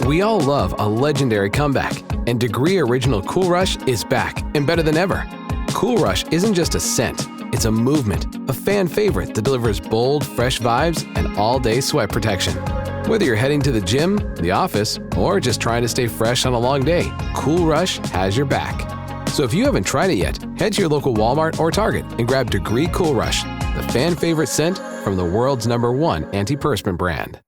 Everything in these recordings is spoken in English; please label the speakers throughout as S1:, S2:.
S1: We all love a legendary comeback, and Degree Original Cool Rush is back and better than ever. Cool Rush isn't just a scent, it's a movement, a fan favorite that delivers bold, fresh vibes and all-day sweat protection. Whether you're heading to the gym, the office, or just trying to stay fresh on a long day, Cool Rush has your back. So if you haven't tried it yet, head to your local Walmart or Target and grab Degree Cool Rush, the fan favorite scent from the world's #1 antiperspirant brand.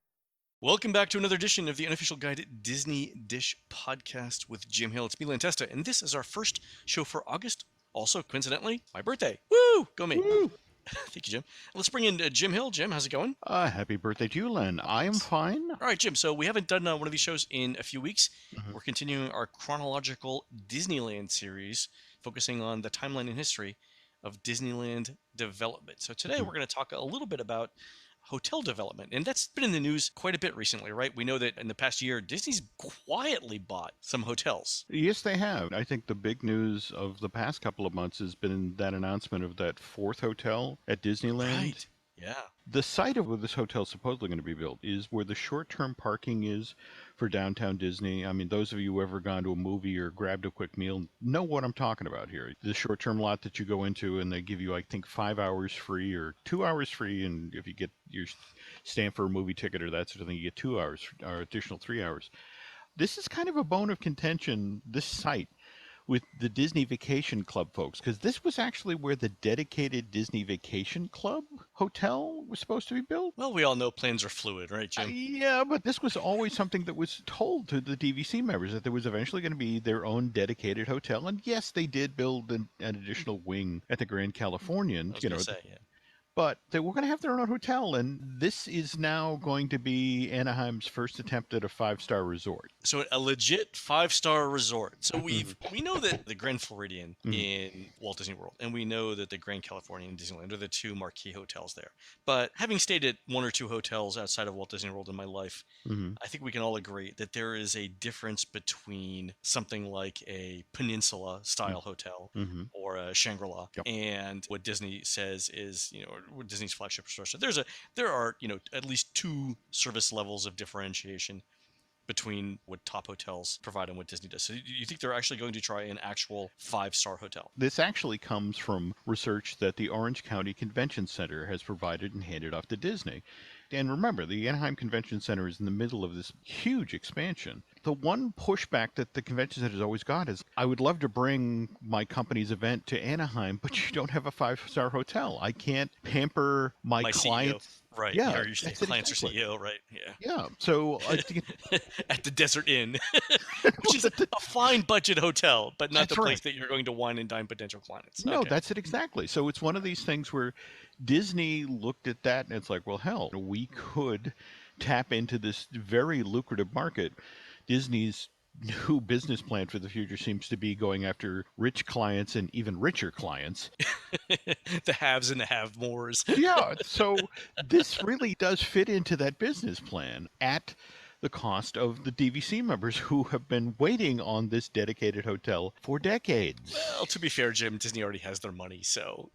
S2: Welcome back to another edition of the Unofficial Guide Disney Dish Podcast with Jim Hill. It's me, Len Testa, and this is our first show for August. Also, coincidentally, my birthday. Woo! Go me. Woo! Thank you, Jim. Let's bring in Jim Hill. Jim, how's it going?
S3: Happy birthday to you, Len. I am fine.
S2: All right, Jim. So we haven't done one of these shows in a few weeks. We're continuing our chronological Disneyland series, focusing on the timeline and history of Disneyland development. So today we're going to talk a little bit about hotel development, and that's been in the news quite a bit recently, right? We know that in the past year, Disney's quietly bought some hotels.
S3: Yes, they have. I think the big news of the past couple of months has been that announcement of that 4th hotel at Disneyland.
S2: Right. Yeah.
S3: The site of where this hotel is supposedly going to be built is where the short-term parking is for downtown Disney. I mean, those of you who have ever gone to a movie or grabbed a quick meal know what I'm talking about here. The short-term lot that you go into and they give you, I think, 5 hours free or 2 hours free. And if you get your stand for a movie ticket or that sort of thing, you get 2 hours or additional 3 hours. This is kind of a bone of contention, this site, with the Disney Vacation Club folks, because this was actually where the dedicated Disney Vacation Club hotel was supposed to be built.
S2: Well, we all know plans are fluid, right, Jim?
S3: Yeah, but this was always something that was told to the DVC members, that there was eventually going to be their own dedicated hotel. And yes, they did build an additional wing at the Grand Californian. But they were going to have their own hotel, and this is now going to be Anaheim's first attempt at a 5-star resort.
S2: So a legit 5-star resort. So we know that the Grand Floridian in Walt Disney World, and we know that the Grand Californian in Disneyland are the two marquee hotels there. But having stayed at 1 or 2 hotels outside of Walt Disney World in my life, I think we can all agree that there is a difference between something like a Peninsula-style hotel or a Shangri-La and what Disney says is, Disney's flagship store. So there are at least 2 service levels of differentiation between what top hotels provide and what Disney does. So you think they're actually going to try an actual 5-star hotel?
S3: This actually comes from research that the Orange County Convention Center has provided and handed off to Disney. And remember, the Anaheim Convention Center is in the middle of this huge expansion. The one pushback that the convention center has always got is, I would love to bring my company's event to Anaheim, but you don't have a 5-star hotel. I can't pamper my clients.
S2: CEO. Right.
S3: Yeah.
S2: Your clients are CEO, right? Yeah.
S3: Yeah. So
S2: at the Desert Inn, which is a fine budget hotel, but not the place that you're going to wine and dine potential clients.
S3: No, that's it exactly. So it's one of these things where Disney looked at that and it's like, well, hell, we could tap into this very lucrative market. Disney's new business plan for the future seems to be going after rich clients and even richer clients.
S2: The haves and the have-mores.
S3: Yeah, so this really does fit into that business plan at the cost of the DVC members who have been waiting on this dedicated hotel for decades.
S2: Well, to be fair, Jim, Disney already has their money, so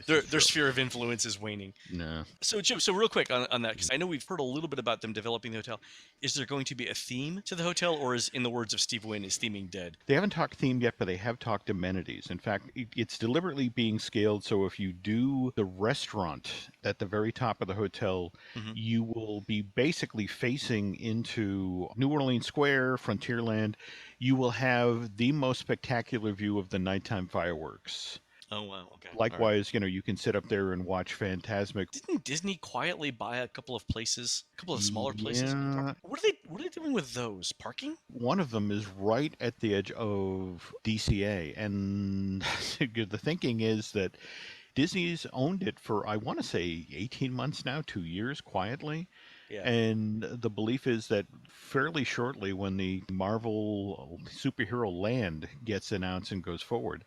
S2: their sphere of influence is waning.
S3: No.
S2: So, Jim, real quick on that, because I know we've heard a little bit about them developing the hotel. Is there going to be a theme to the hotel, or is, in the words of Steve Wynn, is theming dead?
S3: They haven't talked theme yet, but they have talked amenities. In fact, it's deliberately being scaled, so if you do the restaurant at the very top of the hotel, you will be basically facing into New Orleans Square, Frontierland. You will have the most spectacular view of the nighttime fireworks.
S2: Oh, wow. Okay.
S3: Likewise, you can sit up there and watch Fantasmic.
S2: Didn't Disney quietly buy a couple of places, a couple of smaller places?
S3: Yeah.
S2: What are they doing with those? Parking?
S3: One of them is right at the edge of DCA. And the thinking is that Disney's owned it for, I want to say, 18 months now, 2 years, quietly.
S2: Yeah.
S3: And the belief is that fairly shortly, when the Marvel superhero land gets announced and goes forward,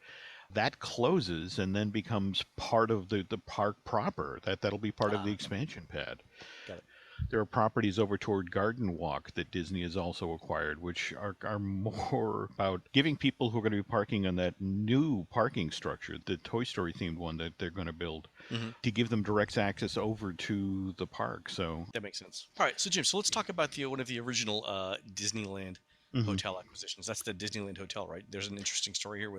S3: that closes and then becomes part of the park proper. That'll be part of the expansion pad.
S2: Got it.
S3: There are properties over toward Garden Walk that Disney has also acquired, which are more about giving people who are going to be parking on that new parking structure, the Toy Story themed one that they're going to build,
S2: Hmm.
S3: to give them direct access over to the park. So,
S2: That makes sense. All right, so Jim, so let's talk about the one of the original Disneyland
S3: mhm.
S2: hotel acquisitions. That's the Disneyland Hotel, right? There's an interesting story here
S3: Yeah,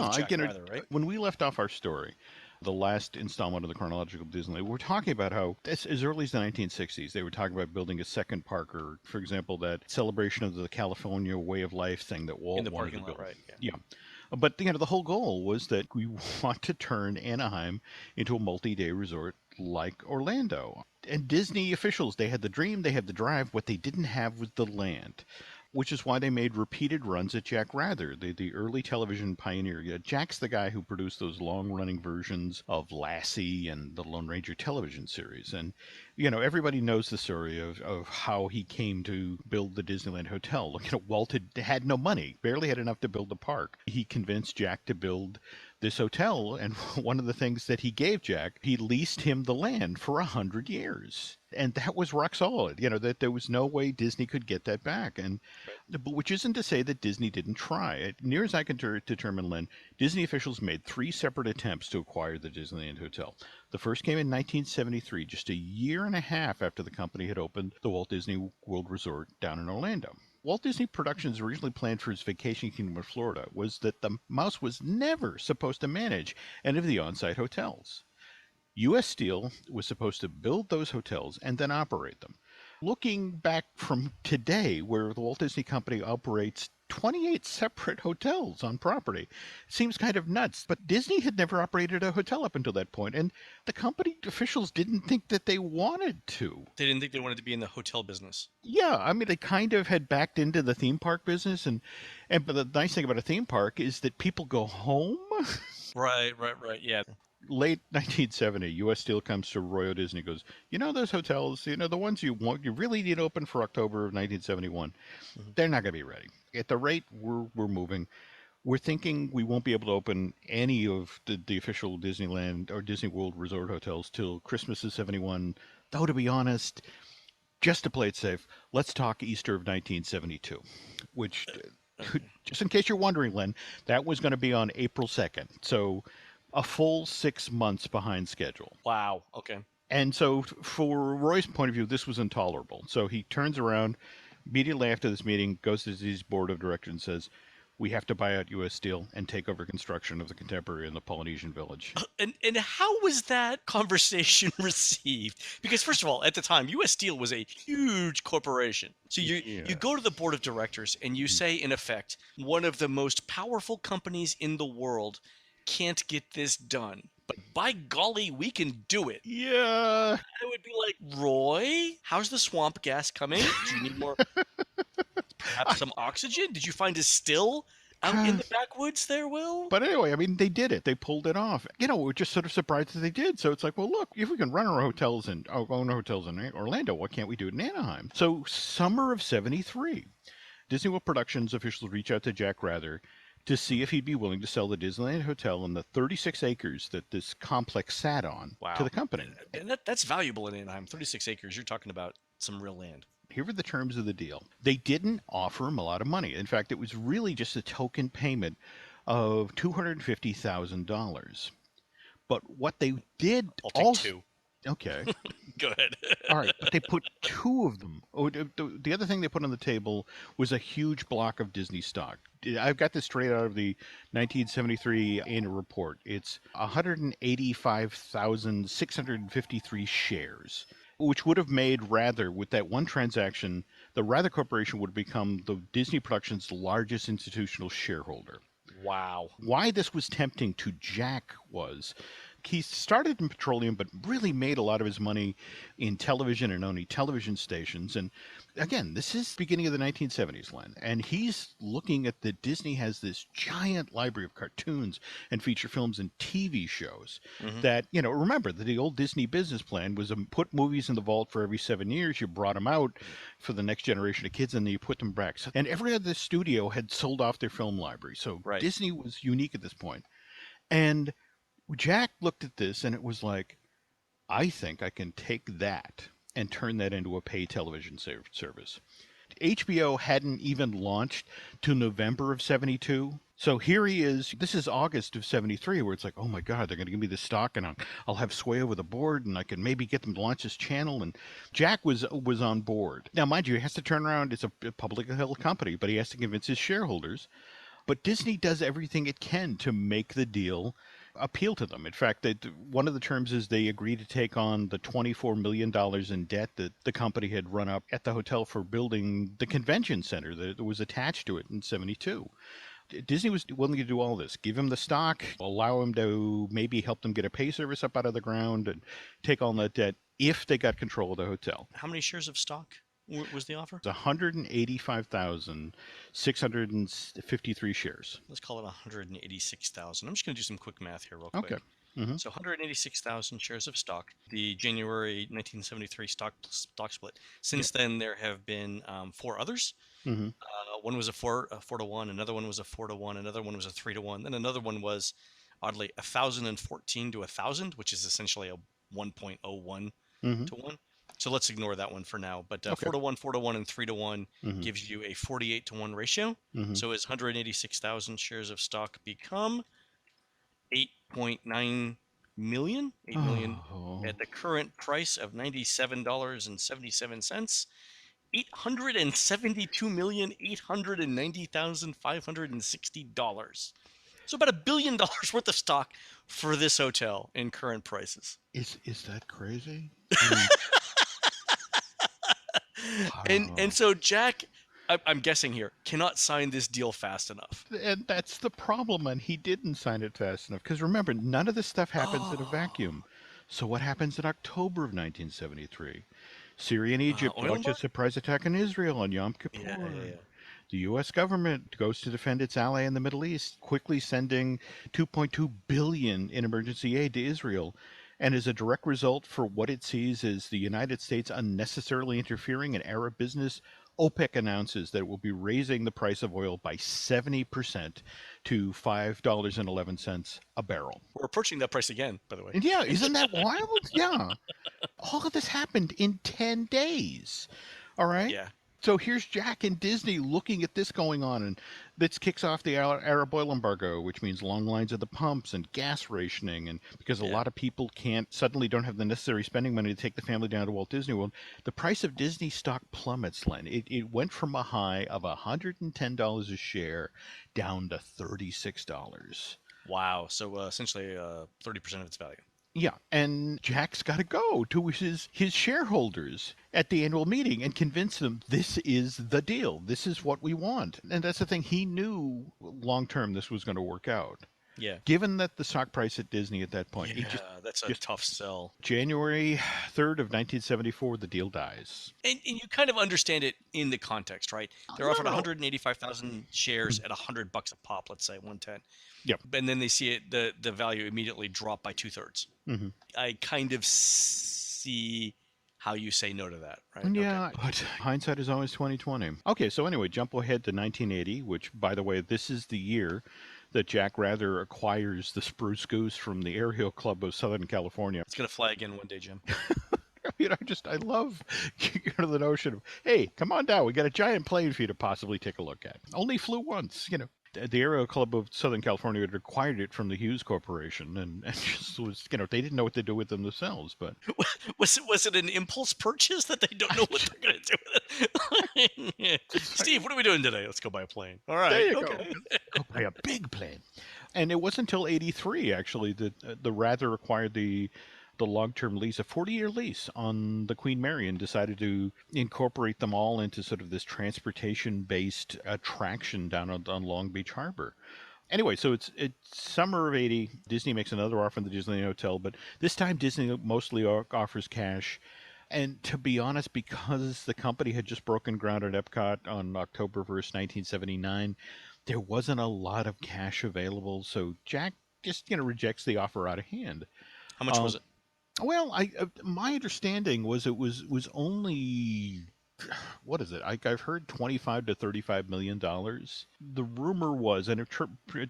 S2: with Jack
S3: again,
S2: Rather, right?
S3: when we left off our story, the last installment of the Chronological Disneyland, we're talking about how as early as the 1960s, they were talking about building a second park, or, for example, that celebration of the California way of life thing that
S2: In
S3: Walt
S2: the
S3: wanted to
S2: parking lot,
S3: build.
S2: right? Yeah.
S3: Yeah. But the whole goal was that we want to turn Anaheim into a multi-day resort like Orlando. And Disney officials, they had the dream, they had the drive. What they didn't have was the land, which is why they made repeated runs at Jack Rather, the early television pioneer. Yeah, Jack's the guy who produced those long-running versions of Lassie and the Lone Ranger television series. And, everybody knows the story of how he came to build the Disneyland Hotel. Look, Walt had no money, barely had enough to build the park. He convinced Jack to build this hotel, and one of the things that he gave Jack, he leased him the land for 100 years. And that was rock solid, that there was no way Disney could get that back. And
S2: Right.
S3: but which isn't to say that Disney didn't try. Near as I can determine, Len, Disney officials made 3 separate attempts to acquire the Disneyland Hotel. The first came in 1973, just a year and a half after the company had opened the Walt Disney World Resort down in Orlando. Walt Disney Productions originally planned for his Vacation Kingdom of Florida was that the mouse was never supposed to manage any of the on-site hotels. U.S. Steel was supposed to build those hotels and then operate them. Looking back from today, where the Walt Disney Company operates 28 separate hotels on property, seems kind of nuts. But Disney had never operated a hotel up until that point, and the company officials didn't think that they wanted to.
S2: They didn't think they wanted to be in the hotel business.
S3: Yeah, I mean, they kind of had backed into the theme park business, and but the nice thing about a theme park is that people go home.
S2: Right, right, right. Yeah.
S3: Late 1970, U.S. Steel comes to Royal Disney and goes, those hotels, the ones you really need open for October of 1971,
S2: Hmm.
S3: they're not going to be ready. At the rate we're moving, we're thinking we won't be able to open any of the official Disneyland or Disney World Resort hotels till Christmas of 71. Though, to be honest, just to play it safe, let's talk Easter of 1972, which,
S2: Okay.
S3: just in case you're wondering, Len, that was going to be on April 2nd. So a full 6 months behind schedule.
S2: Wow. Okay.
S3: And so, for Roy's point of view, this was intolerable. So he turns around immediately after this meeting, goes to his board of directors and says, "We have to buy out U.S. Steel and take over construction of the Contemporary and the Polynesian Village."
S2: And how was that conversation received? Because first of all, at the time, U.S. Steel was a huge corporation. So you
S3: Yeah.
S2: go to the board of directors and you say, in effect, one of the most powerful companies in the world can't get this done. But by golly, we can do it.
S3: Yeah.
S2: I would be like, Roy, how's the swamp gas coming? Do you need more, perhaps some oxygen? Did you find a still out in the backwoods there, Will?
S3: But anyway, I mean, they did it. They pulled it off. We're just sort of surprised that they did. So it's like, well, look, if we can run our hotels and own hotels in Orlando, why can't we do it in Anaheim? So summer of 73, Disney World Productions officials reach out to Jack Rather to see if he'd be willing to sell the Disneyland Hotel and the 36 acres that this complex sat on to
S2: Wow.
S3: the company.
S2: And that's valuable in Anaheim. 36 acres. You're talking about some real land.
S3: Here were the terms of the deal. They didn't offer him a lot of money. In fact, it was really just a token payment of $250,000. But what they did
S2: I'll take
S3: also,
S2: two.
S3: okay,
S2: Go ahead.
S3: all right, but they put 2 of them. Oh, the other thing they put on the table was a huge block of Disney stock. I've got this straight out of the 1973 annual report. It's 185,653 shares, which would have made Rather, with that one transaction, the Rather Corporation would have become the Disney Productions' largest institutional shareholder.
S2: Wow.
S3: Why this was tempting to Jack was he started in petroleum, but really made a lot of his money in television and owning television stations. And again, this is beginning of the 1970s, Len. And he's looking at that Disney has this giant library of cartoons and feature films and TV shows that, remember that the old Disney business plan was put movies in the vault for every 7 years. You brought them out for the next generation of kids and then you put them back. And every other studio had sold off their film library. So
S2: Right.
S3: Disney was unique at this point. And Jack looked at this and it was like, I think I can take that and turn that into a pay television service. HBO hadn't even launched to November of 72. So here he is. This is August of 73, where it's like, oh my God, they're going to give me this stock and I'll have sway over the board and I can maybe get them to launch this channel. And Jack was on board. Now, mind you, he has to turn around. It's a publicly held company, but he has to convince his shareholders. But Disney does everything it can to make the deal appeal to them. In fact, one of the terms is they agree to take on the $24 million in debt that the company had run up at the hotel for building the convention center that was attached to it in 72. Disney was willing to do all this, give him the stock, allow him to maybe help them get a pay service up out of the ground and take on that debt if they got control of the hotel.
S2: How many shares of stock was the offer?
S3: 185,653 shares.
S2: Let's call it 186,000. I'm just going to do some quick math here real quick.
S3: Okay. Mm-hmm.
S2: So 186,000 shares of stock, the January 1973 stock split. Since then, there have been 4 others.
S3: Mm-hmm.
S2: One was a 4 to 1, another one was a 4 to 1, another one was a 3 to 1, then another one was, oddly, 1,014 to 1,000, which is essentially a 1.01
S3: Mm-hmm.
S2: to 1. So let's ignore that one for now. But
S3: Okay.
S2: 4 to 1, and 3 to 1
S3: Mm-hmm.
S2: gives you a 48 to 1 ratio.
S3: Mm-hmm.
S2: So as 186,000 shares of stock become 8.9 million, 8 million at the current price of $97.77, $872,890,560. So about $1 billion worth of stock for this hotel in current prices.
S3: Is that crazy?
S2: And so Jack, I'm guessing here, cannot sign this deal fast enough.
S3: And that's the problem, and he didn't sign it fast enough. Because remember, none of this stuff happens in a vacuum. So what happens in October of 1973? Syria and Egypt launch a surprise attack on Israel on Yom Kippur.
S2: Yeah.
S3: The U.S. government goes to defend its ally in the Middle East, quickly sending $2.2 billion in emergency aid to Israel. And as a direct result for what it sees as the United States unnecessarily interfering in Arab business, OPEC announces that it will be raising the price of oil by 70% to $5.11 a barrel.
S2: We're approaching that price again, by the way.
S3: And yeah, isn't that wild? Yeah. All of this happened in 10 days. All right?
S2: Yeah.
S3: So here's Jack and Disney looking at this going on, and this kicks off the Arab oil embargo, which means long lines at the pumps and gas rationing, and because a lot of people suddenly don't have the necessary spending money to take the family down to Walt Disney World, the price of Disney stock plummets, Len. It went from a high of $110 a share down to $36.
S2: Wow. So essentially 30% of its value.
S3: Yeah, and Jack's got to go to his shareholders at the annual meeting and convince them this is the deal. This is what we want. And that's the thing. He knew long term this was going to work out.
S2: Yeah.
S3: Given that the stock price at Disney at that point,
S2: that's a tough sell.
S3: January 3rd of 1974, the deal dies.
S2: And you kind of understand it in the context, right? They're offered 185,000 shares at $100 a pop, let's say 110.
S3: Yep.
S2: And then they see it, the value immediately drop by 2/3.
S3: Mm-hmm.
S2: I kind of see how you say no to that, right?
S3: Yeah, okay. But hindsight is always 20/20. Okay, so anyway, jump ahead to 1980, which, by the way, this is the year that Jack Rather acquires the Spruce Goose from the Aerial Club of Southern California.
S2: It's going to fly again one day, Jim.
S3: I love the notion of, hey, come on down. We got a giant plane for you to possibly take a look at. Only flew once, The Aerial Club of Southern California had acquired it from the Hughes Corporation, and just was, they didn't know what to do with them themselves. But
S2: was it an impulse purchase that they don't know what they're going to do with it? Steve, what are we doing today? Let's go buy a plane. All right,
S3: there you go. Go buy a big plane. And it wasn't until '83 actually that the Rather acquired the long-term lease, a 40-year lease on the Queen Mary, and decided to incorporate them all into sort of this transportation-based attraction down on Long Beach Harbor. Anyway, so it's summer of '80. Disney makes another offer in the Disneyland Hotel, but this time Disney mostly offers cash. And to be honest, because the company had just broken ground at Epcot on October 1st, 1979, there wasn't a lot of cash available. So Jack just rejects the offer out of hand.
S2: How much was it?
S3: Well, my understanding was it was only, what is it? I've heard $25 to $35 million. The rumor was, and it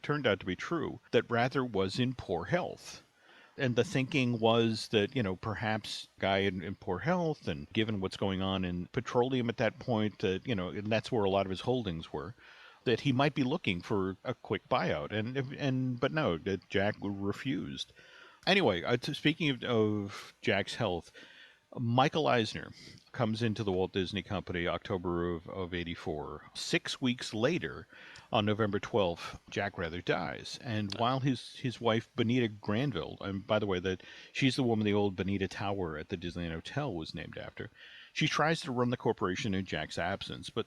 S3: turned out to be true, that Rather was in poor health. And the thinking was that, perhaps guy in poor health, and given what's going on in petroleum at that point, that, and that's where a lot of his holdings were, that he might be looking for a quick buyout. But no, that Jack refused. Anyway, speaking of Jack's health, Michael Eisner comes into the Walt Disney Company October of 84. 6 weeks later, on November 12th, Jack Rather dies. And while his wife, Benita Granville, and by the way, she's the woman the old Benita Tower at the Disneyland Hotel was named after, she tries to run the corporation in Jack's absence, but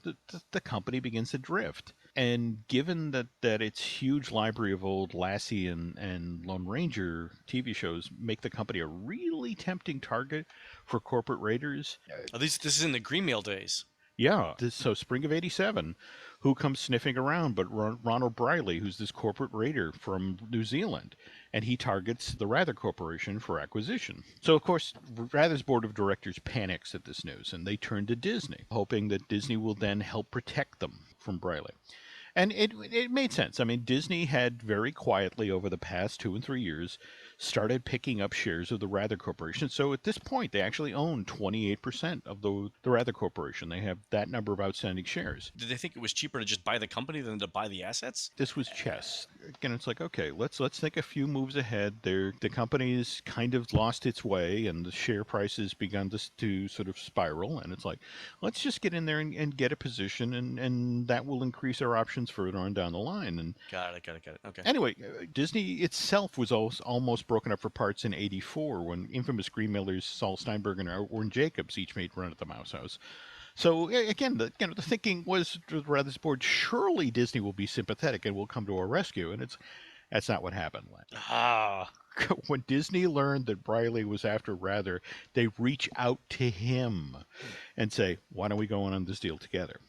S3: the company begins to drift. And given that its huge library of old Lassie and Lone Ranger TV shows make the company a really tempting target for corporate raiders.
S2: At least this is in the Greenmail days.
S3: Yeah, so spring of 87, who comes sniffing around but Ronald Briley, who's this corporate raider from New Zealand, and he targets the Rather Corporation for acquisition. So, of course, Rather's board of directors panics at this news, and they turn to Disney, hoping that Disney will then help protect them from Briley. And it made sense. I mean, Disney had very quietly over the past 2 and 3 years started picking up shares of the Rather Corporation. So at this point, they actually own 28% of the Rather Corporation. They have that number of outstanding shares.
S2: Did they think it was cheaper to just buy the company than to buy the assets?
S3: This was chess. Again, it's like, okay, let's think a few moves ahead. The company's kind of lost its way, and the share price has begun to sort of spiral. And it's like, let's just get in there and get a position, and that will increase our options further on down the line. And
S2: Got it. Okay.
S3: anyway, Disney itself was almost broken up for parts in '84 when infamous Greenmailers Saul Steinberg and Warren Jacobs each made run at the Mouse House. So again, the thinking was rather board. Surely Disney will be sympathetic and will come to our rescue, and that's not what happened, Len. When Disney learned that Briley was after Rather, they reach out to him and say, "Why don't we go on this deal together?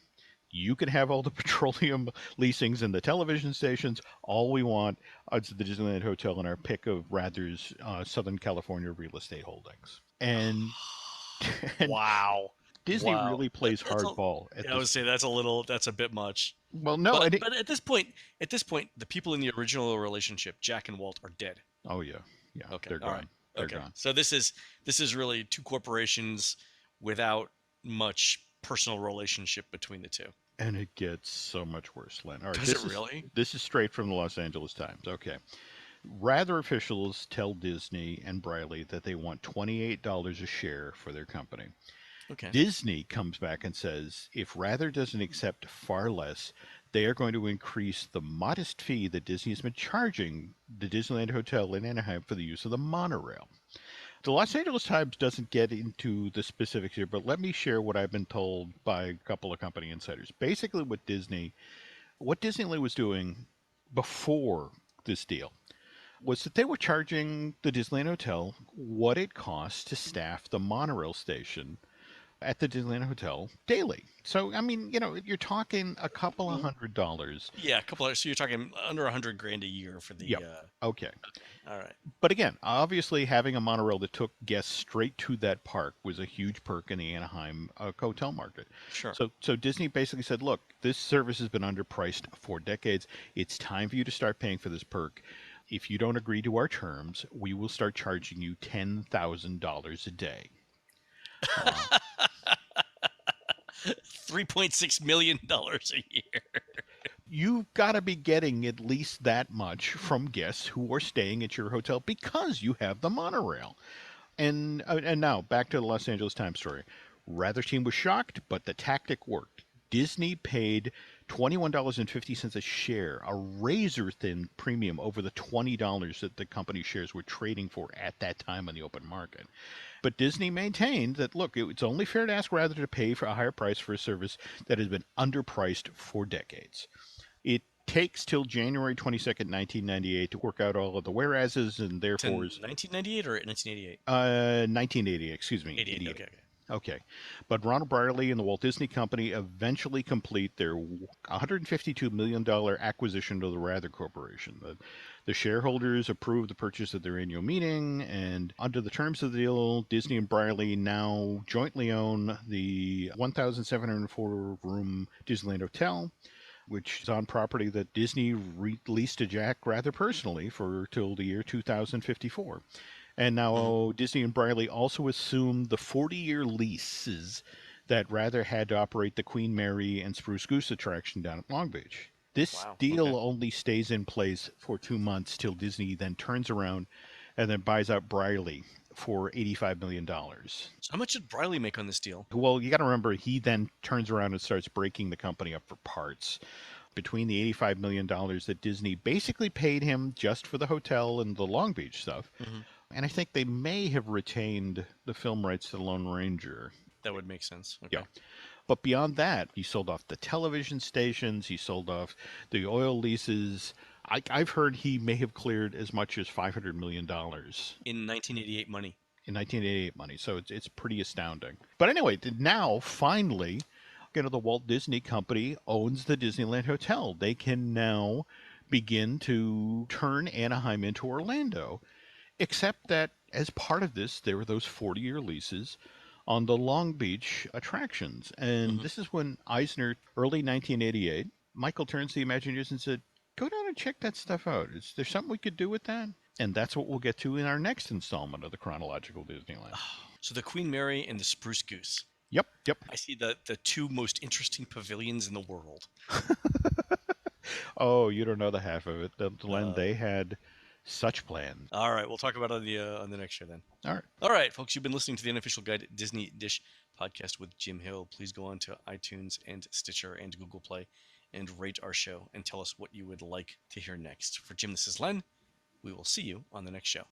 S3: You can have all the petroleum leasings and the television stations. All we want is the Disneyland Hotel and our pick of Rather's Southern California real estate holdings." And
S2: Wow.
S3: Disney really plays hardball.
S2: I would say that's a bit much.
S3: Well, no,
S2: but at this point, the people in the original relationship, Jack and Walt, are dead.
S3: Oh yeah,
S2: Okay,
S3: they're gone.
S2: all right.
S3: They're gone.
S2: So this is really two corporations without much personal relationship between the two.
S3: And it gets so much worse, Len. All right,
S2: Does it really?
S3: This is straight from the Los Angeles Times. Okay. Rather officials tell Disney and Briley that they want $28 a share for their company.
S2: Okay.
S3: Disney comes back and says if Rather doesn't accept far less, they are going to increase the modest fee that Disney has been charging the Disneyland Hotel in Anaheim for the use of the monorail. The Los Angeles Times doesn't get into the specifics here, but let me share what I've been told by a couple of company insiders. Basically, what Disneyland was doing before this deal was that they were charging the Disneyland Hotel what it costs to staff the monorail station at the Disneyland Hotel daily. So, I mean, you're talking a couple of $100.
S2: Yeah, so you're talking under $100,000 a year for the.
S3: Yep. Okay.
S2: All right.
S3: But again, obviously, having a monorail that took guests straight to that park was a huge perk in the Anaheim hotel market.
S2: Sure.
S3: So Disney basically said, look, this service has been underpriced for decades. It's time for you to start paying for this perk. If you don't agree to our terms, we will start charging you $10,000 a day.
S2: $3.6 million a year.
S3: You've got to be getting at least that much from guests who are staying at your hotel because you have the monorail. And now back to the Los Angeles Times story. Rather team was shocked, but the tactic worked. Disney paid $21.50 a share, a razor-thin premium over the $20 that the company shares were trading for at that time on the open market. But Disney maintained that, look, it's only fair to ask Rather to pay for a higher price for a service that has been underpriced for decades. It takes till January 22nd, 1998 to work out all of the whereases and therefores.
S2: 1998 or 1988?
S3: 1988, excuse me.
S2: 88.
S3: Okay. But Ronald Briley and the Walt Disney Company eventually complete their $152 million acquisition of the Rather Corporation. The shareholders approved the purchase at their annual meeting, and under the terms of the deal, Disney and Briley now jointly own the 1,704-room Disneyland Hotel, which is on property that Disney leased to Jack rather personally for till the year 2054. And now Disney and Briley also assumed the 40-year leases that Rather had to operate the Queen Mary and Spruce Goose attraction down at Long Beach. This
S2: Wow.
S3: deal
S2: Okay.
S3: only stays in place for 2 months till Disney then turns around and then buys out Briley for $85 million.
S2: So how much did Briley make on this deal?
S3: Well, you got to remember, he then turns around and starts breaking the company up for parts. Between the $85 million that Disney basically paid him just for the hotel and the Long Beach stuff,
S2: Hmm.
S3: and I think they may have retained the film rights to the Lone Ranger.
S2: That would make sense.
S3: Yeah.
S2: Okay.
S3: But beyond that, he sold off the television stations, he sold off the oil leases. I've heard he may have cleared as much as $500 million
S2: In 1988 money.
S3: in 1988 money. So it's pretty astounding. But anyway, now finally, the Walt Disney Company owns the Disneyland Hotel. They can now begin to turn Anaheim into Orlando, except that as part of this, there were those 40-year leases on the Long Beach attractions. And
S2: Hmm.
S3: this is when Eisner, early 1988, Michael turns to the Imagineers and said, go down and check that stuff out. Is there something we could do with that? And that's what we'll get to in our next installment of the Chronological Disneyland.
S2: So the Queen Mary and the Spruce Goose.
S3: Yep, yep.
S2: I see the two most interesting pavilions in the world.
S3: Oh, you don't know the half of it. Len,
S2: Uh,
S3: they had such plans.
S2: all right, we'll talk about it on the next show then.
S3: All right.
S2: All right, folks, you've been listening to the Unofficial Guide Disney Dish podcast with Jim Hill. Please go on to iTunes and Stitcher and Google Play and rate our show and tell us what you would like to hear next. For Jim, this is Len. We will see you on the next show.